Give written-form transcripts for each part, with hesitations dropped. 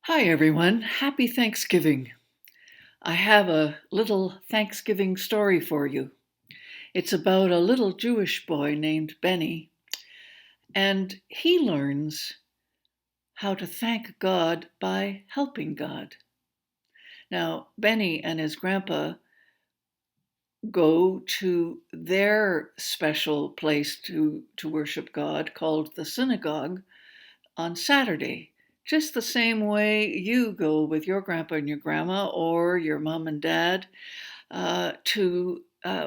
Hi, everyone. Happy Thanksgiving. I have a little Thanksgiving story for you. It's about a little Jewish boy named Benny, and he learns how to thank God by helping God. Now, Benny and his grandpa go to their special place to worship God called the synagogue on Saturday, just the same way you go with your grandpa and your grandma or your mom and dad to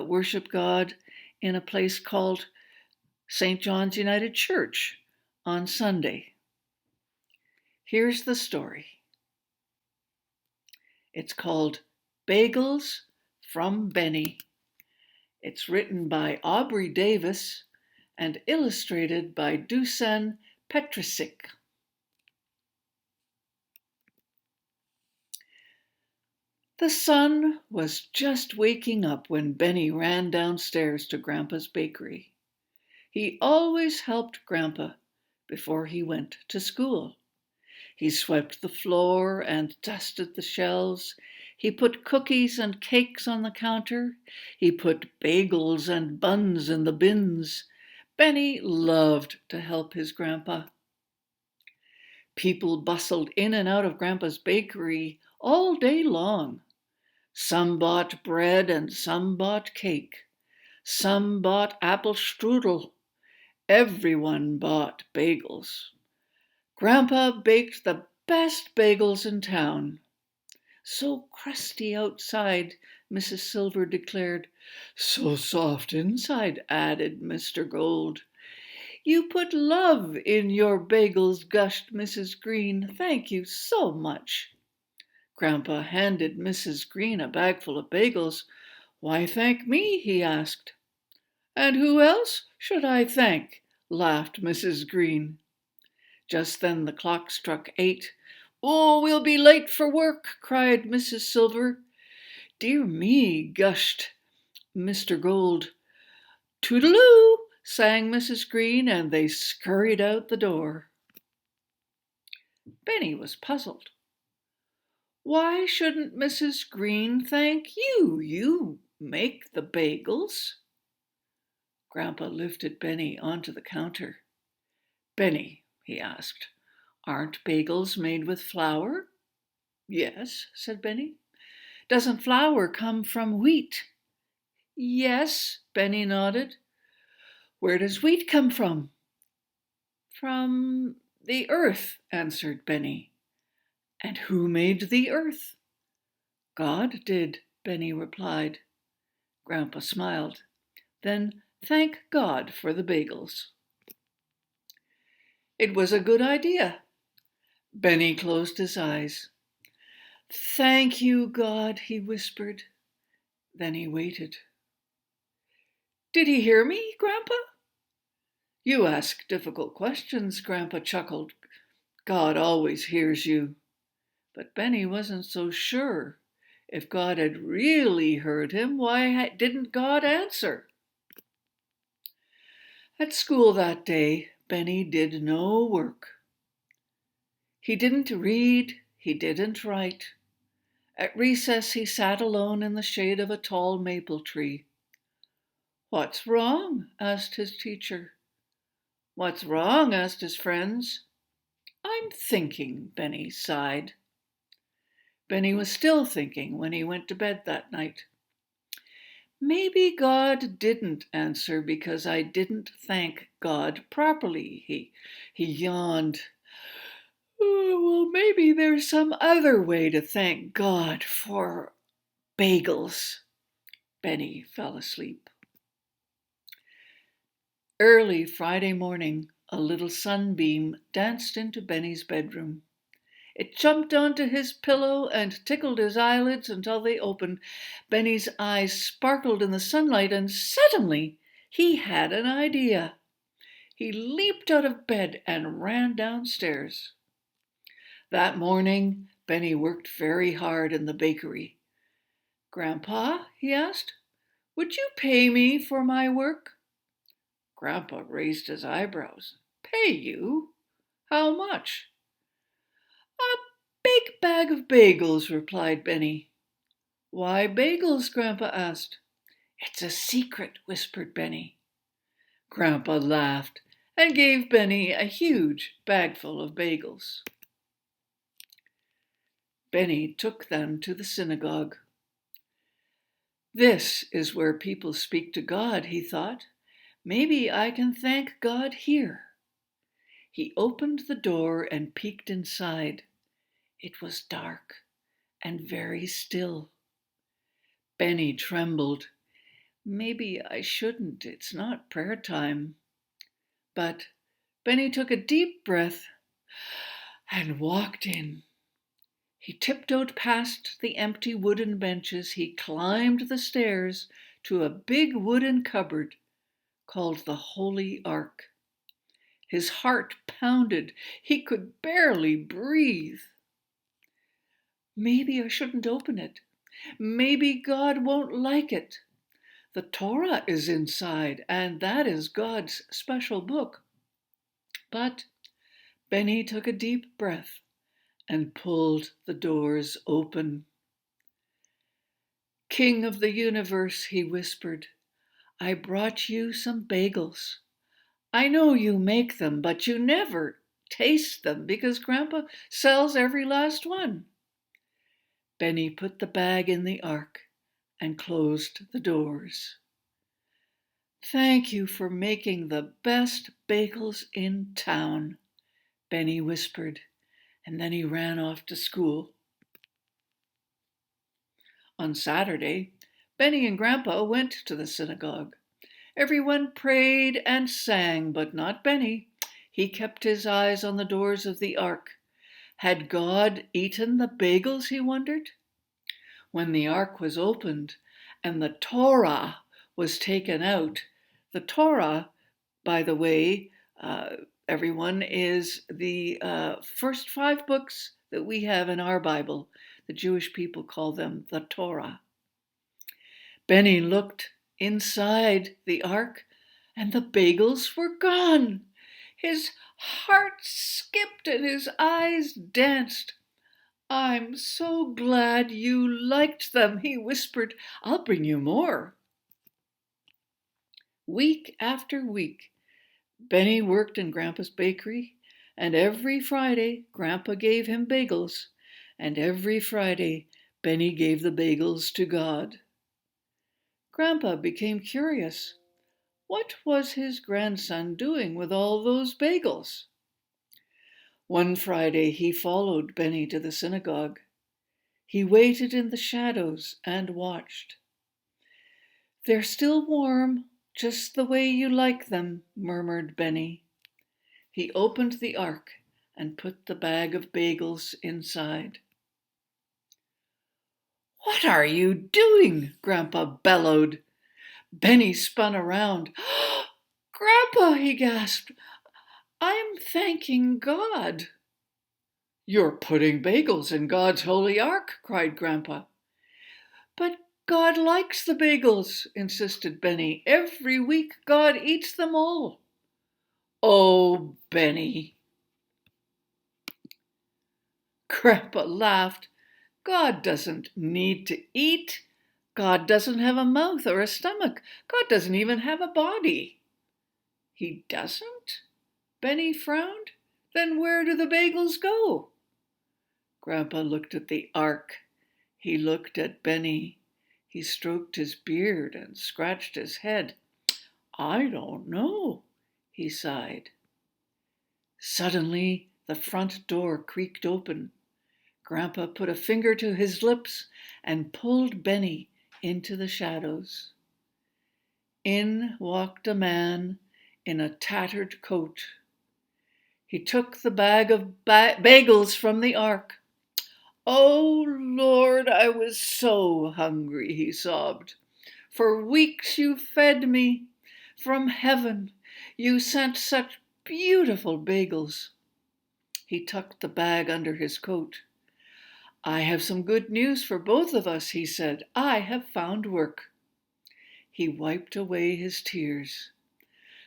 worship God in a place called St. John's United Church on Sunday. Here's the story. It's called Bagels from Benny. It's written by Aubrey Davis and illustrated by Dusan Petricic. The sun was just waking up when Benny ran downstairs to Grandpa's bakery. He always helped Grandpa before he went to school. He swept the floor and dusted the shelves. He put cookies and cakes on the counter. He put bagels and buns in the bins. Benny loved to help his grandpa. People bustled in and out of Grandpa's bakery all day long. Some bought bread and some bought cake. Some bought apple strudel. Everyone bought bagels. Grandpa baked the best bagels in town. So crusty outside, Mrs. Silver declared. So soft inside, added Mr. Gold. You put love in your bagels, gushed Mrs. Green. Thank you so much. Grandpa handed Mrs. Green a bagful of bagels. Why thank me? He asked. And who else should I thank? Laughed Mrs. Green. Just then the clock struck 8. Oh, we'll be late for work, cried Mrs. Silver. Dear me, gushed Mr. Gold. Toodaloo, sang Mrs. Green, and they scurried out the door. Benny was puzzled. Why shouldn't Mrs. Green thank you? You make the bagels. Grandpa lifted Benny onto the counter. Benny, he asked, aren't bagels made with flour? Yes, said Benny. Doesn't flour come from wheat? Yes, Benny nodded. Where does wheat come from? From the earth, answered Benny. And who made the earth? God did, Benny replied. Grandpa smiled. Then thank God for the bagels. It was a good idea. Benny closed his eyes. Thank you, God, he whispered. Then he waited. Did he hear me, Grandpa? You ask difficult questions, Grandpa chuckled. God always hears you. But Benny wasn't so sure. If God had really heard him, why didn't God answer? At school that day, Benny did no work. He didn't read, he didn't write. At recess, he sat alone in the shade of a tall maple tree. What's wrong? Asked his teacher. What's wrong? Asked his friends. I'm thinking, Benny sighed. Benny was still thinking when he went to bed that night. Maybe God didn't answer because I didn't thank God properly, he yawned. Oh, well, maybe there's some other way to thank God for bagels. Benny fell asleep. Early Friday morning, a little sunbeam danced into Benny's bedroom. It jumped onto his pillow and tickled his eyelids until they opened. Benny's eyes sparkled in the sunlight, and suddenly he had an idea. He leaped out of bed and ran downstairs. That morning, Benny worked very hard in the bakery. Grandpa, he asked, would you pay me for my work? Grandpa raised his eyebrows. Pay you? How much? A big bag of bagels, replied Benny. Why bagels? Grandpa asked. It's a secret, whispered Benny. Grandpa laughed and gave Benny a huge bagful of bagels. Benny took them to the synagogue. This is where people speak to God, he thought. Maybe I can thank God here. He opened the door and peeked inside. It was dark and very still. Benny trembled. Maybe I shouldn't. It's not prayer time. But Benny took a deep breath and walked in. He tiptoed past the empty wooden benches. He climbed the stairs to a big wooden cupboard called the Holy Ark. His heart pounded. He could barely breathe. Maybe I shouldn't open it. Maybe God won't like it. The Torah is inside, and that is God's special book. But Benny took a deep breath and pulled the doors open. King of the universe, he whispered, I brought you some bagels. I know you make them, but you never taste them because Grandpa sells every last one. Benny put the bag in the ark and closed the doors. Thank you for making the best bagels in town, Benny whispered, and then he ran off to school. On Saturday, Benny and Grandpa went to the synagogue. Everyone prayed and sang, but not Benny. He kept his eyes on the doors of the ark. Had God eaten the bagels, he wondered? When the ark was opened and the Torah was taken out, the Torah, by the way, everyone, is the first 5 books that we have in our Bible. The Jewish people call them the Torah. Benny looked inside the ark, and the bagels were gone. His heart skipped and his eyes danced. I'm so glad you liked them, he whispered. I'll bring you more. Week after week, Benny worked in Grandpa's bakery, and every Friday Grandpa gave him bagels, and every Friday Benny gave the bagels to God. Grandpa became curious. What was his grandson doing with all those bagels? One Friday he followed Benny to the synagogue. He waited in the shadows and watched. They're still warm, just the way you like them, murmured Benny. He opened the ark and put the bag of bagels inside. What are you doing? Grandpa bellowed. Benny spun around. Grandpa, he gasped, I'm thanking God. You're putting bagels in God's holy ark, cried Grandpa. But God likes the bagels, insisted Benny. Every week God eats them all. Oh, Benny. Grandpa laughed. God doesn't need to eat. God doesn't have a mouth or a stomach. God doesn't even have a body. He doesn't? Benny frowned. Then where do the bagels go? Grandpa looked at the ark. He looked at Benny. He stroked his beard and scratched his head. I don't know, he sighed. Suddenly, the front door creaked open. Grandpa put a finger to his lips and pulled Benny into the shadows. In walked a man in a tattered coat. He took the bag of bagels from the ark. Oh, Lord, I was so hungry, he sobbed. For weeks you fed me. From heaven you sent such beautiful bagels. He tucked the bag under his coat. I have some good news for both of us, he said. I have found work. He wiped away his tears.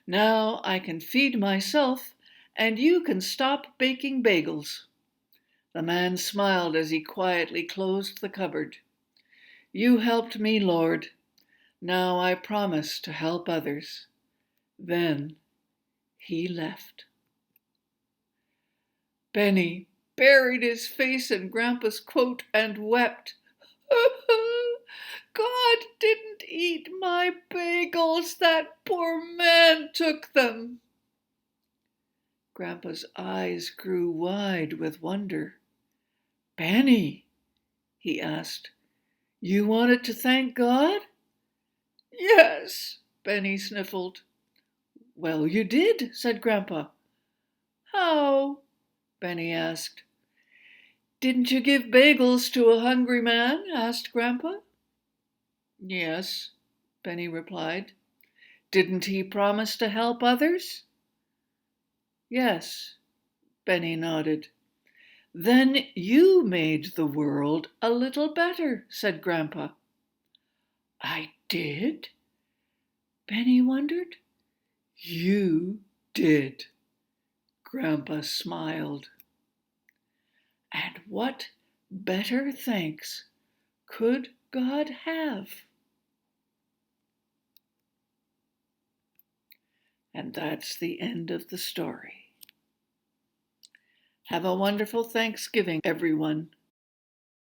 Now I can feed myself, and you can stop baking bagels. The man smiled as he quietly closed the cupboard. You helped me, Lord. Now I promise to help others. Then he left. Benny buried his face in Grandpa's coat and wept. God didn't eat my bagels. That poor man took them. Grandpa's eyes grew wide with wonder. Benny, he asked, you wanted to thank God? Yes, Benny sniffled. Well, you did, said Grandpa. How? Benny asked. Didn't you give bagels to a hungry man? Asked Grandpa. Yes, Benny replied. Didn't he promise to help others? Yes, Benny nodded. Then you made the world a little better, said Grandpa. I did? Benny wondered. You did. Grandpa smiled. And what better thanks could God have? And that's the end of the story. Have a wonderful Thanksgiving, everyone.